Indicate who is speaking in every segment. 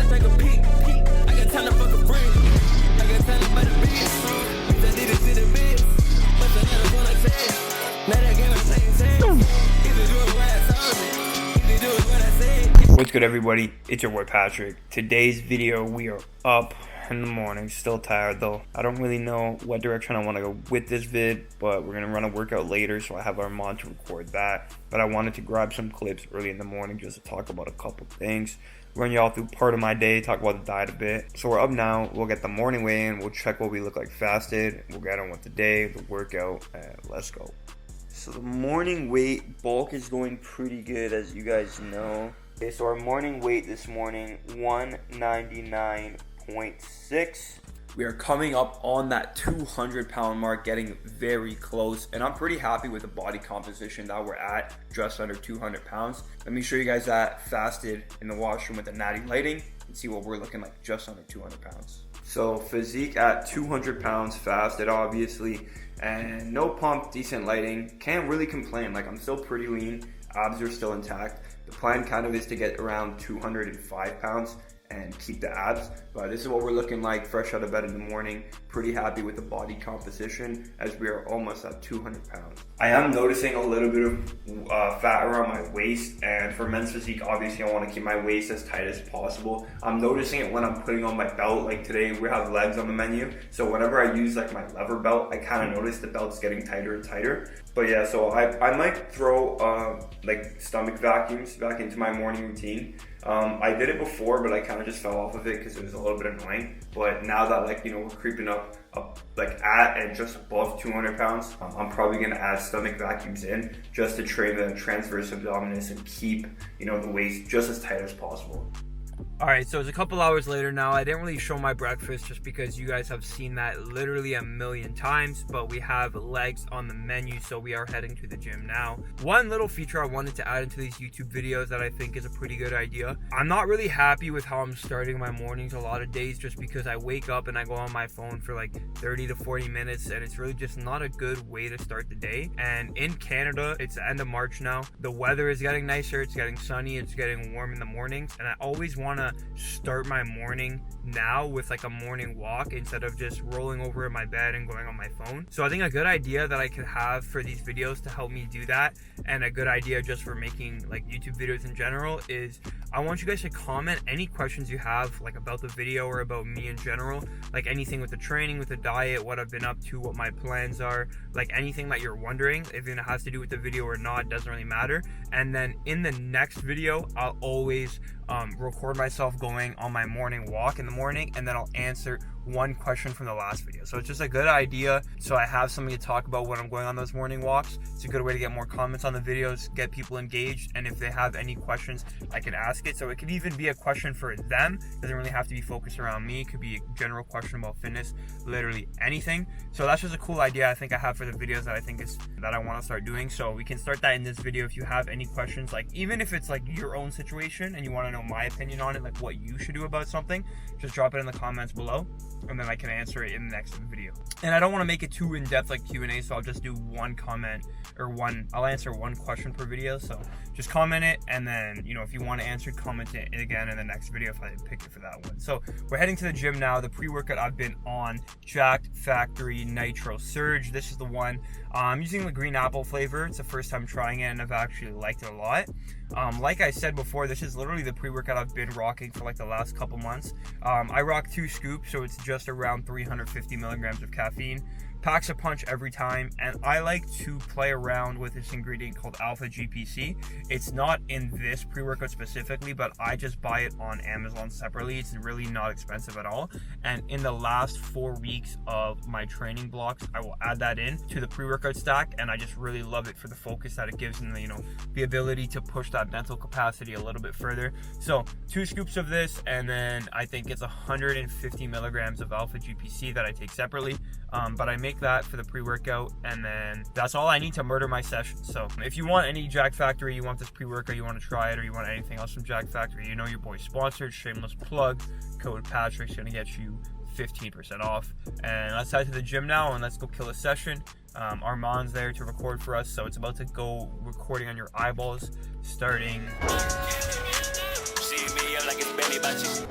Speaker 1: take a peek. I got time to fuck a friend. I got time to buy the beats. I need to see the biz. But the never gonna say. Now that game is playing safe. Either do it what I told you. Either do it what I said.
Speaker 2: What's good, everybody? It's your boy Patrick. Today's video, we are up in the morning, still tired though. I don't really know what direction I want to go with this vid, but we're gonna run a workout later, so I have our mod to record that. But I wanted to grab some clips early in the morning just to talk about a couple things, run y'all through part of my day, talk about the diet a bit. So we're up now, we'll get the morning weigh in, we'll check what we look like fasted, we'll get on with the day, the workout, and let's go. So the morning weight bulk is going pretty good, as you guys know. Okay, so our morning weight this morning, 199.6. We are coming up on that 200-pound mark, getting very close, and I'm pretty happy with the body composition that we're at, just under 200 pounds. Let me show you guys that fasted in the washroom with the natty lighting and see what we're looking like just under 200 pounds. So physique at 200 pounds fasted, obviously, and no pump, decent lighting. Can't really complain. Like, I'm still pretty lean, abs are still intact. The plan kind of is to get around 205 pounds and keep the abs, but this is what we're looking like fresh out of bed in the morning. Pretty happy with the body composition as we are almost at 200 pounds. I am noticing a little bit of fat around my waist, and for men's physique, obviously I want to keep my waist as tight as possible. I'm noticing it when I'm putting on my belt. Like today we have legs on the menu, so whenever I use like my lever belt, I kind of notice the belt's getting tighter and tighter. But yeah, so I might throw like stomach vacuums back into my morning routine. I did it before, but I kind of just fell off of it because it was a little bit annoying. But now that, like, you know, we're creeping up like at and just above 200 pounds, I'm probably going to add stomach vacuums in just to train the transverse abdominis and keep, you know, the waist just as tight as possible. Alright, so it's a couple hours later now. I didn't really show my breakfast just because you guys have seen that literally a million times, but we have legs on the menu, so we are heading to the gym now. One little feature I wanted to add into these YouTube videos that I think is a pretty good idea. I'm not really happy with how I'm starting my mornings a lot of days, just because I wake up and I go on my phone for like 30 to 40 minutes, and it's really just not a good way to start the day. And in Canada, it's the end of March now. The weather is getting nicer, it's getting sunny, it's getting warm in the mornings, and I always want to start my morning now with like a morning walk instead of just rolling over in my bed and going on my phone. So I think a good idea that I could have for these videos to help me do that, and a good idea just for making like YouTube videos in general, is I want you guys to comment any questions you have, like about the video or about me in general, like anything with the training, with the diet, what I've been up to, what my plans are, like anything that you're wondering. If it has to do with the video or not, doesn't really matter. And then in the next video, I'll always record myself going on my morning walk in the morning, and then I'll answer one question from the last video. So it's just a good idea, so I have something to talk about when I'm going on those morning walks. It's a good way to get more comments on the videos, get people engaged, and if they have any questions, I can ask it. So it could even be a question for them. It doesn't really have to be focused around me. It could be a general question about fitness, literally anything. So that's just a cool idea I think I have for the videos that I think is that I want to start doing. So we can start that in this video. If you have any questions, like even if it's like your own situation and you want to know my opinion on it, like what you should do about something, just drop it in the comments below, and then I can answer it in the next video. And I don't want to make it too in-depth like Q&A, so I'll just do one comment or I'll answer one question per video. So just comment it, and then, you know, if you want to answer, comment it again in the next video if I pick it for that one. So we're heading to the gym now. The pre-workout I've been on, Jacked Factory Nitro Surge. This is the one. I'm using the green apple flavor. It's the first time trying it, and I've actually liked it a lot. Like I said before, this is literally the pre-workout I've been rocking for like the last couple months. I rock 2 scoops, so it's just around 350 milligrams of caffeine. Packs a punch every time, and I like to play around with this ingredient called alpha GPC. It's not in this pre-workout specifically, but I just buy it on Amazon separately. It's really not expensive at all, and in the last 4 weeks of my training blocks, I will add that in to the pre-workout stack, and I just really love it for the focus that it gives, and the, you know, the ability to push that mental capacity a little bit further. So 2 scoops of this, and then I think it's 150 milligrams of alpha GPC that I take separately, but I make that for the pre-workout, and then that's all I need to murder my session. So if you want any Jacked Factory, you want this pre-workout, you want to try it, or you want anything else from Jacked Factory, you know your boy's sponsored, shameless plug, code Patrick's gonna get you 15% off. And let's head to the gym now, and let's go kill a session. Armand's there to record for us, so it's about to go recording on your eyeballs starting. See me, I'm like it's Benny Batches.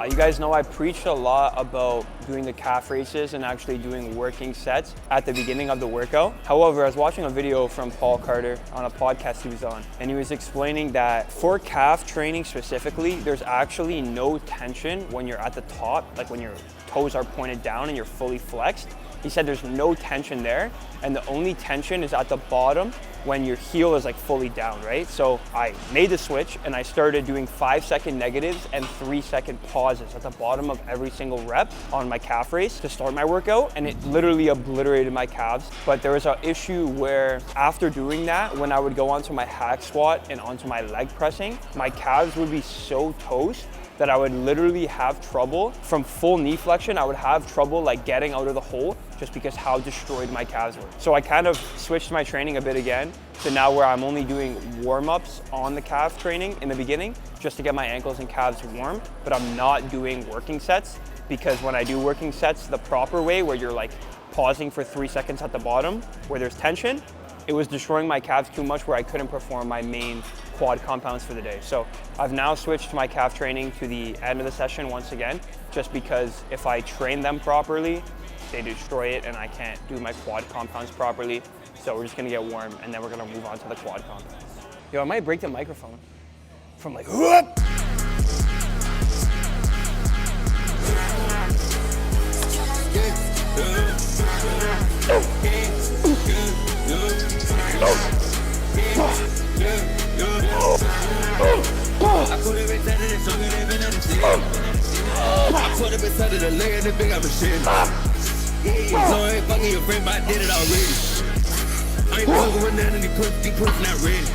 Speaker 3: You guys know I preached a lot about doing the calf raises and actually doing working sets at the beginning of the workout. However, I was watching a video from Paul Carter on a podcast he was on, and he was explaining that for calf training specifically, there's actually no tension when you're at the top, like when your toes are pointed down and you're fully flexed. He said there's no tension there, and the only tension is at the bottom when your heel is like fully down, right? So I made the switch and I started doing 5-second negatives and 3-second pauses at the bottom of every single rep on my calf raise to start my workout, and it literally obliterated my calves. But there was an issue where after doing that, when I would go onto my hack squat and onto my leg pressing, my calves would be so toast that I would literally have trouble from full knee flexion. I would have trouble like getting out of the hole just because how destroyed my calves were. So I kind of switched my training a bit again to now where I'm only doing warm-ups on the calf training in the beginning just to get my ankles and calves warm, but I'm not doing working sets, because when I do working sets the proper way, where you're like pausing for 3 seconds at the bottom where there's tension, it was destroying my calves too much where I couldn't perform my main quad compounds for the day. So I've now switched my calf training to the end of the session once again, just because if I train them properly, they destroy it and I can't do my quad compounds properly. So we're just gonna get warm and then we're gonna move on to the quad compounds. Yo, I might break the microphone from like, whoop!
Speaker 1: I put it inside of the song and even at the shit. I put it inside of the leg and the big up a shit. So I ain't fucking your friend, but I did it already. I ain't fucking with none of these pussy not ready.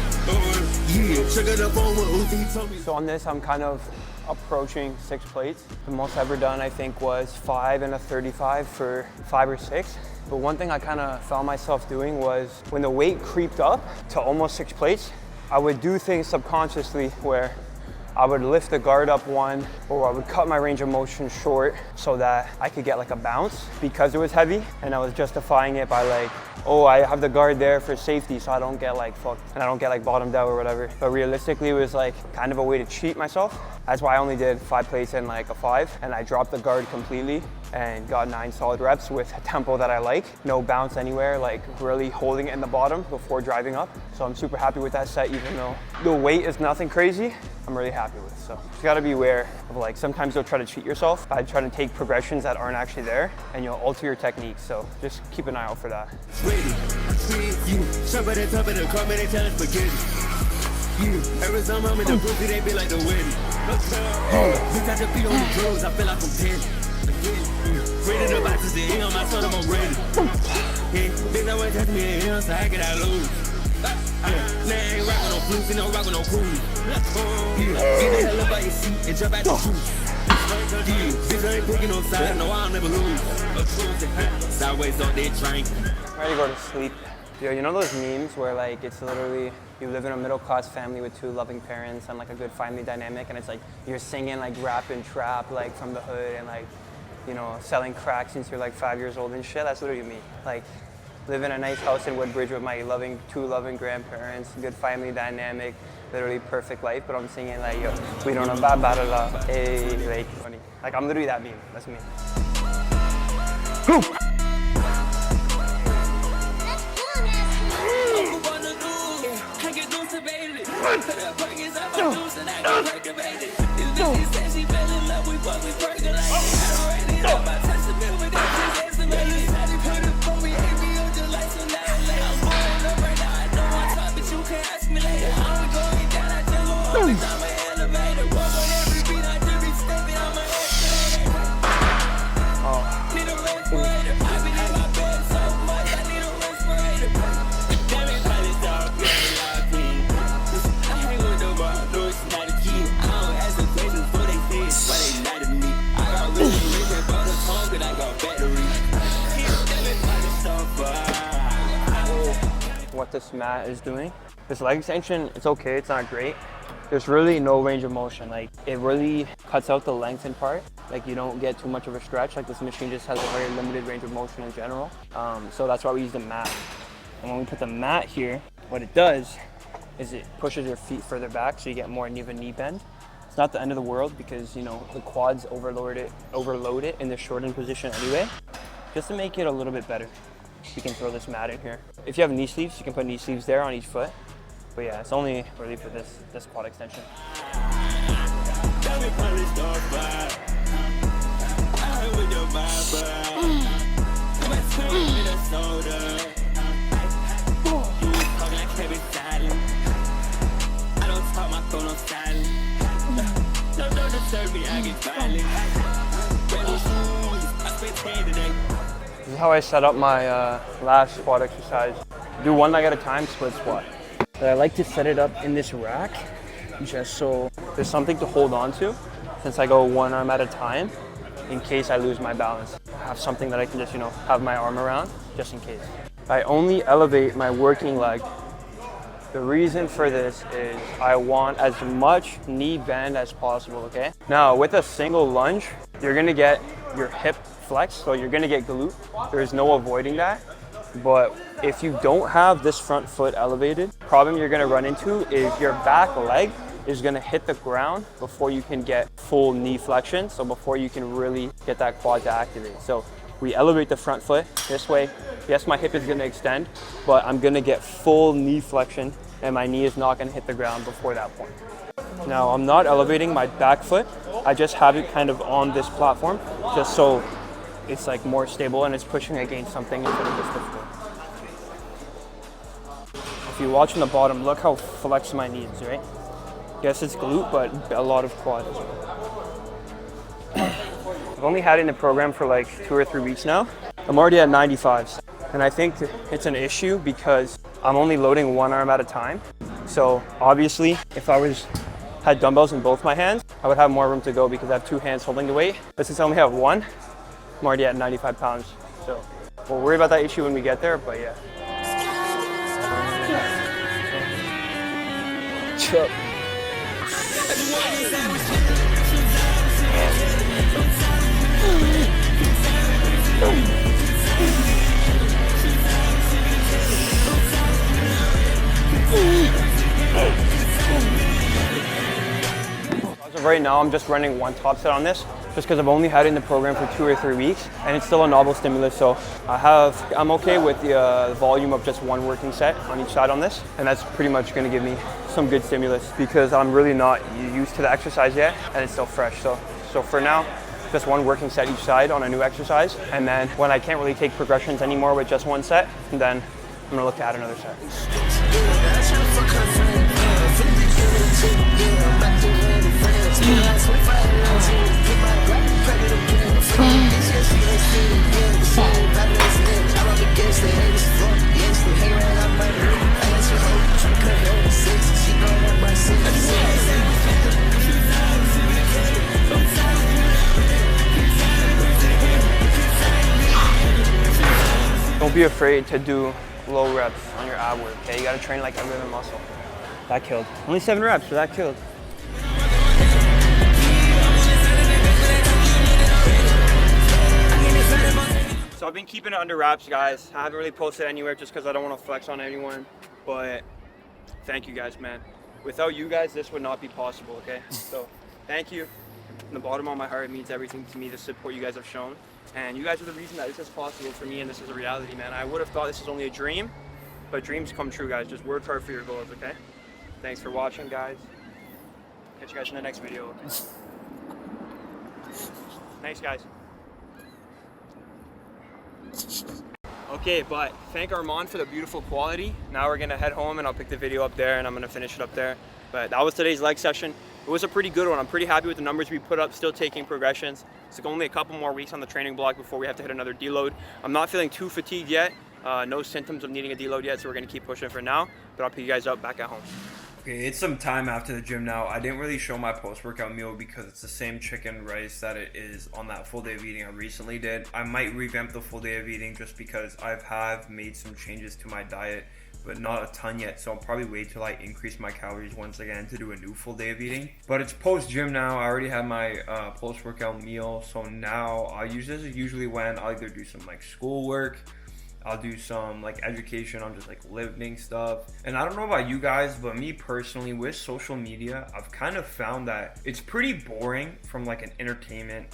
Speaker 1: Yeah, check out the phone with Uzi, he told me.
Speaker 3: So on this, I'm kind of approaching 6 plates. The most I've ever done, I think, was 5 and a 35 for 5 or 6. But one thing I kind of found myself doing was when the weight creeped up to almost 6 plates, I would do things subconsciously where I would lift the guard up one, or I would cut my range of motion short so that I could get like a bounce because it was heavy, and I was justifying it by like, oh, I have the guard there for safety so I don't get like fucked and I don't get like bottomed out or whatever. But realistically, it was like kind of a way to cheat myself. That's why I only did 5 plates and like a 5, and I dropped the guard completely and got 9 solid reps with a tempo that I like. No bounce anywhere, like really holding it in the bottom before driving up. So I'm super happy with that set, even though the weight is nothing crazy. I'm really happy with. So you gotta be aware of like, sometimes you'll try to cheat yourself by trying to take progressions that aren't actually there, and you'll alter your technique. So just keep an eye out for that.
Speaker 1: Ready, you, jump at the top of the car, man, they tell us spaghetti. You, every time I'm in the pussy, they be like the wedding. You got to be on the drugs, I feel like I'm 10. Ready to buy to the end, my son, I'm ready. Bitch, I went touch me in here, so I get out lose. Now I ain't rockin' no flukes, and no rockin' no cool. Get the hell up by your seat and jump out the shoes. Bitch, I ain't picking no side, no, I'll never lose. Sideways on that train.
Speaker 3: I'm ready to go to sleep. Yo, you know those memes where like it's literally you live in a middle-class family with 2 loving parents and like a good family dynamic, and it's like you're singing like rap and trap like from the hood and like, you know, selling crack since you're like 5 years old and shit. That's literally me. Like, live in a nice house in Woodbridge with my 2 loving grandparents, good family dynamic, literally perfect life, but I'm singing like, yo, we don't know about la, hey, like, funny. Like, I'm literally that meme. That's me. What this mat is doing. This leg extension, it's okay, it's not great. There's really no range of motion. Like, it really cuts out the lengthen part. Like, you don't get too much of a stretch. Like, this machine just has a very limited range of motion in general. So that's why we use the mat. And when we put the mat here, what it does is it pushes your feet further back so you get more of a knee bend. It's not the end of the world because, you know, the quads overload it in the shortened position anyway. Just to make it a little bit better, we can throw this mat in here. If you have knee sleeves, you can put knee sleeves there on each foot. But yeah, it's only really for this quad extension. This is how I set up my last squat exercise. Do one leg at a time, split squat. But I like to set it up in this rack just so there's something to hold on to since I go one arm at a time in case I lose my balance. I have something that I can just, you know, have my arm around just in case. I only elevate my working leg. The reason for this is I want as much knee bend as possible, okay? Now, with a single lunge, you're gonna get your hip flex, so you're gonna get glute. There's no avoiding that. But if you don't have this front foot elevated, the problem you're gonna run into is your back leg is gonna hit the ground before you can get full knee flexion, so before you can really get that quad to activate. So we elevate the front foot this way. Yes, my hip is gonna extend, but I'm gonna get full knee flexion and my knee is not gonna hit the ground before that point. Now, I'm not elevating my back foot. I just have it kind of on this platform, just so it's like more stable and it's pushing against something instead of just difficult. If you watch on the bottom, look how flexed my knee is, right? Yes, it's glute, but a lot of quad as well. I've only had it in the program for like 2 or 3 weeks now. I'm already at 95s. And I think it's an issue because I'm only loading one arm at a time. So obviously, if I had dumbbells in both my hands, I would have more room to go because I have 2 hands holding the weight. But since I only have one, I'm already at 95 pounds. So we'll worry about that issue when we get there, but yeah. Chup. As of right now, I'm just running one top set on this, just because I've only had it in the program for 2 or 3 weeks, and it's still a novel stimulus. So I'm okay with the volume of just one working set on each side on this, and that's pretty much going to give me some good stimulus because I'm really not used to the exercise yet, and it's still fresh. So for now, just one working set each side on a new exercise, and then when I can't really take progressions anymore with just one set, then I'm gonna look to add another set. Don't be afraid to do low reps on your ab work, okay? You gotta train like every other muscle. That killed. Only 7 reps, but that killed. So I've been keeping it under wraps, guys. I haven't really posted anywhere just because I don't want to flex on anyone, but thank you guys, man. Without you guys, this would not be possible, okay? So thank you. From the bottom of my heart, it means everything to me, the support you guys have shown. And you guys are the reason that this is possible for me and this is a reality, man. I would have thought this was only a dream, but dreams come true, guys. Just work hard for your goals, okay? Thanks for watching, guys. Catch you guys in the next video, okay? Thanks, guys. Okay, but thank Armand for the beautiful quality. Now we're gonna head home and I'll pick the video up there and I'm gonna finish it up there. But that was today's leg session. It was a pretty good one. I'm pretty happy with the numbers we put up, still taking progressions. It's only a couple more weeks on the training block before we have to hit another deload. I'm not feeling too fatigued yet. No symptoms of needing a deload yet, so we're gonna keep pushing for now. But I'll pick you guys up back at home.
Speaker 2: Okay, it's some time after the gym now. I didn't really show my post-workout meal because it's the same chicken rice that it is on that full day of eating I recently did. I might revamp the full day of eating just because have made some changes to my diet, but not a ton yet. So I'll probably wait till I increase my calories once again to do a new full day of eating. But it's post-gym now. I already had my post-workout meal. So now I use this usually when I'll either do some like schoolwork I'll do some like education on just like lifting stuff. And I don't know about you guys, but me personally, with social media, I've kind of found that it's pretty boring from like an entertainment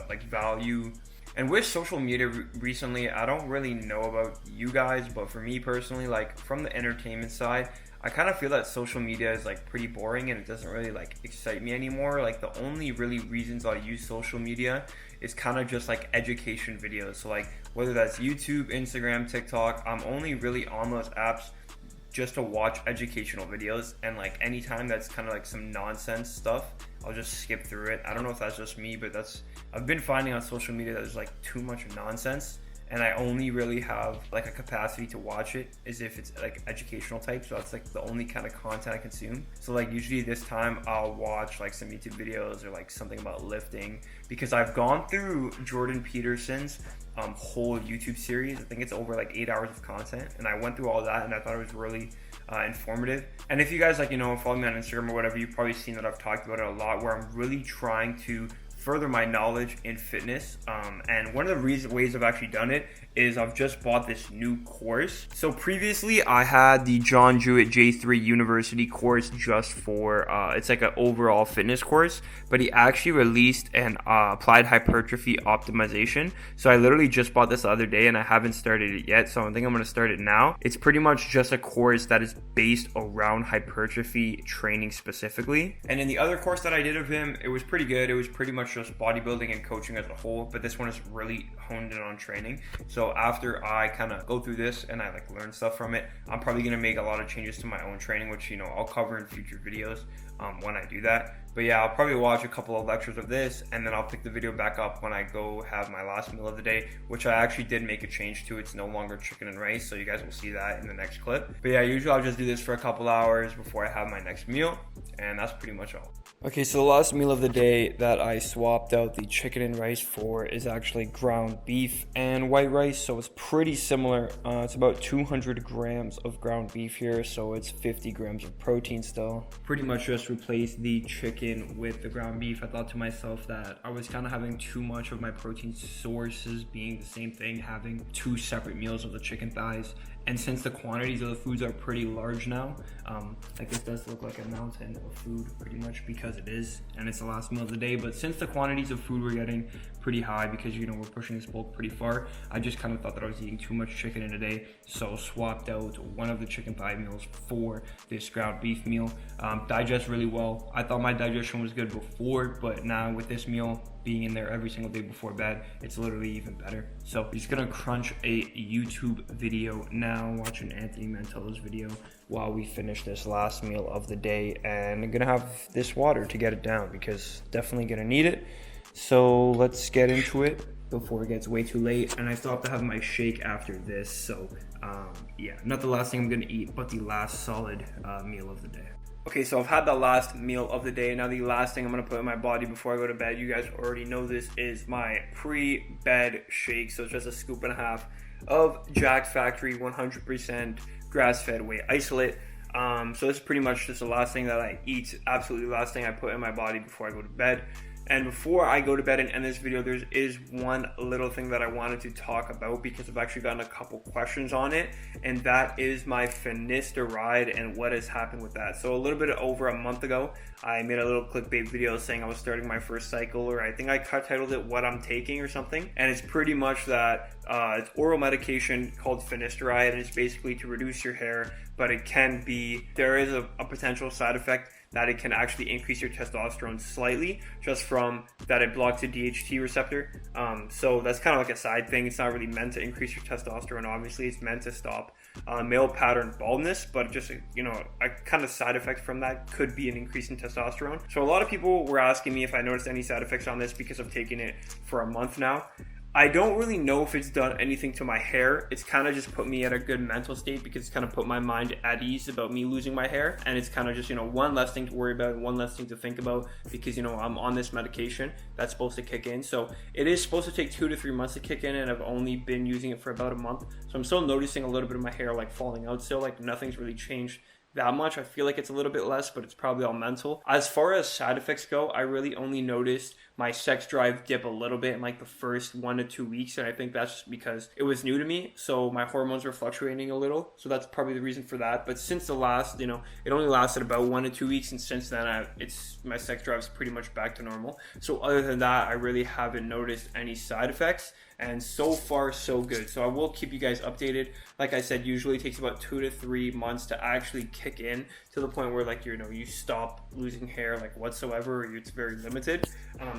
Speaker 2: like value. And with social media recently, I don't really know about you guys, but for me personally, like from the entertainment side, I kind of feel that social media is like pretty boring and it doesn't really like excite me anymore. Like the only really reasons I use social media is kind of just like education videos. So like whether that's YouTube, Instagram, TikTok, I'm only really on those apps just to watch educational videos, and like anytime that's kind of like some nonsense stuff, I'll just skip through it. I don't know if that's just me, but I've been finding on social media that there's like too much nonsense, and I only really have like a capacity to watch it is if it's like educational type. So that's like the only kind of content I consume. So like usually this time I'll watch like some YouTube videos or like something about lifting, because I've gone through Jordan Peterson's whole YouTube series. I think it's over like 8 hours of content, and I went through all that and I thought it was really informative. And if you guys like, follow me on Instagram or whatever, you've probably seen that I've talked about it a lot, where I'm really trying to further my knowledge in fitness. And one of the ways I've actually done it is I've just bought this new course. So previously I had the John Jewett J3 University course just for, it's like an overall fitness course, but he actually released an applied hypertrophy optimization. So I literally just bought this the other day and I haven't started it yet. So I think I'm going to start it now. It's pretty much just a course that is based around hypertrophy training specifically. And in the other course that I did of him, it was pretty good. It was pretty much just bodybuilding and coaching as a whole, but this one is really honed in on training. So after I kind of go through this and I like learn stuff from it, I'm probably going to make a lot of changes to my own training, which I'll cover in future videos when I do that. But yeah, I'll probably watch a couple of lectures of this, and then I'll pick the video back up when I go have my last meal of the day, which I actually did make a change to. It's no longer chicken and rice, so you guys will see that in the next clip. But yeah, usually I'll just do this for a couple hours before I have my next meal, and that's pretty much all. Okay, so the last meal of the day that I swapped out the chicken and rice for is actually ground beef and white rice, so it's pretty similar. It's about 200 grams of ground beef here, so it's 50 grams of protein still. Pretty much just replaced the chicken with the ground beef. I thought to myself that I was kind of having too much of my protein sources being the same thing, having two separate meals of the chicken thighs. And since the quantities of the foods are pretty large now, like this does look like a mountain of food pretty much because it is, and it's the last meal of the day. But since the quantities of food we're getting pretty high because we're pushing this bulk pretty far, I just kind of thought that I was eating too much chicken in a day, so swapped out one of the chicken thigh meals for this ground beef meal. Digests really well. I thought my digestion was good before, but now with this meal being in there every single day before bed, it's literally even better. So I'm just gonna crunch a YouTube video now, watching Anthony Mantello's video while we finish this last meal of the day, and I'm gonna have this water to get it down because definitely gonna need it. So let's get into it before it gets way too late, and I still have to have my shake after this. So yeah, not the last thing I'm gonna eat, but the last solid meal of the day. Okay, so I've had the last meal of the day. Now the last thing I'm going to put in my body before I go to bed, you guys already know this, is my pre-bed shake. So it's just a scoop and a half of Jack Factory 100% grass-fed whey isolate. So this is pretty much just the last thing that I eat, absolutely last thing I put in my body before I go to bed. And before I go to bed and end this video, there is one little thing that I wanted to talk about because I've actually gotten a couple questions on it, and that is my finasteride and what has happened with that. So a little bit over a month ago, I made a little clickbait video saying I was starting my first cycle, or I think I titled it "What I'm Taking" or something. And it's pretty much that it's oral medication called finasteride, and it's basically to reduce your hair, but there is a potential side effect that it can actually increase your testosterone slightly, just from that it blocks the DHT receptor. So that's kind of like a side thing. It's not really meant to increase your testosterone. Obviously, it's meant to stop male pattern baldness, but just a kind of side effect from that could be an increase in testosterone. So a lot of people were asking me if I noticed any side effects on this because I've taken it for a month now. I don't really know if it's done anything to my hair. It's kind of just put me at a good mental state because it's kind of put my mind at ease about me losing my hair. And it's kind of just, one less thing to worry about, one less thing to think about because, I'm on this medication that's supposed to kick in. So it is supposed to take 2 to 3 months to kick in, and I've only been using it for about a month. So I'm still noticing a little bit of my hair like falling out still, like nothing's really changed that much. I feel like it's a little bit less, but it's probably all mental. As far as side effects go, I really only noticed my sex drive dip a little bit in like the first 1 to 2 weeks, and I think that's just because it was new to me, so my hormones were fluctuating a little, so that's probably the reason for that. But since the last, it only lasted about 1 to 2 weeks, and since then my sex drive's pretty much back to normal. So other than that, I really haven't noticed any side effects, and so far so good. So I will keep you guys updated. Like I said, usually it takes about 2 to 3 months to actually kick in to the point where like you stop losing hair like whatsoever, or it's very limited.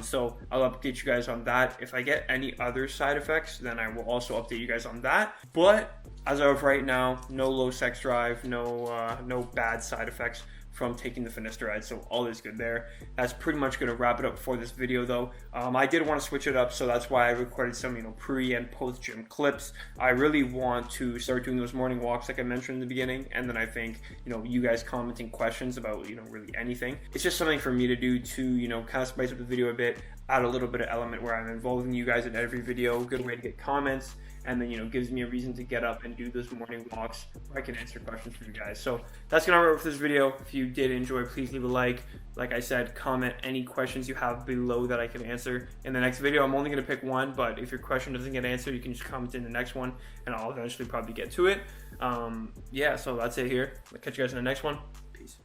Speaker 2: So I'll update you guys on that. If I get any other side effects, then I will also update you guys on that. But as of right now, no low sex drive, no bad side effects from taking the finasteride, so all is good there. That's pretty much going to wrap it up for this video though. I did want to switch it up, so that's why I recorded some pre and post gym clips. I really want to start doing those morning walks like I mentioned in the beginning, and then I think you guys commenting questions about really anything. It's just something for me to do to kind of spice up the video a bit, add a little bit of element where I'm involving you guys in every video. Good way to get comments, and then gives me a reason to get up and do those morning walks where I can answer questions for you guys. So that's gonna wrap up this video. If you did enjoy, please leave a like. Like I said, comment any questions you have below that I can answer in the next video. I'm only gonna pick one, but if your question doesn't get answered, you can just comment in the next one, and I'll eventually probably get to it. Yeah, so that's it here. I'll catch you guys in the next one. Peace.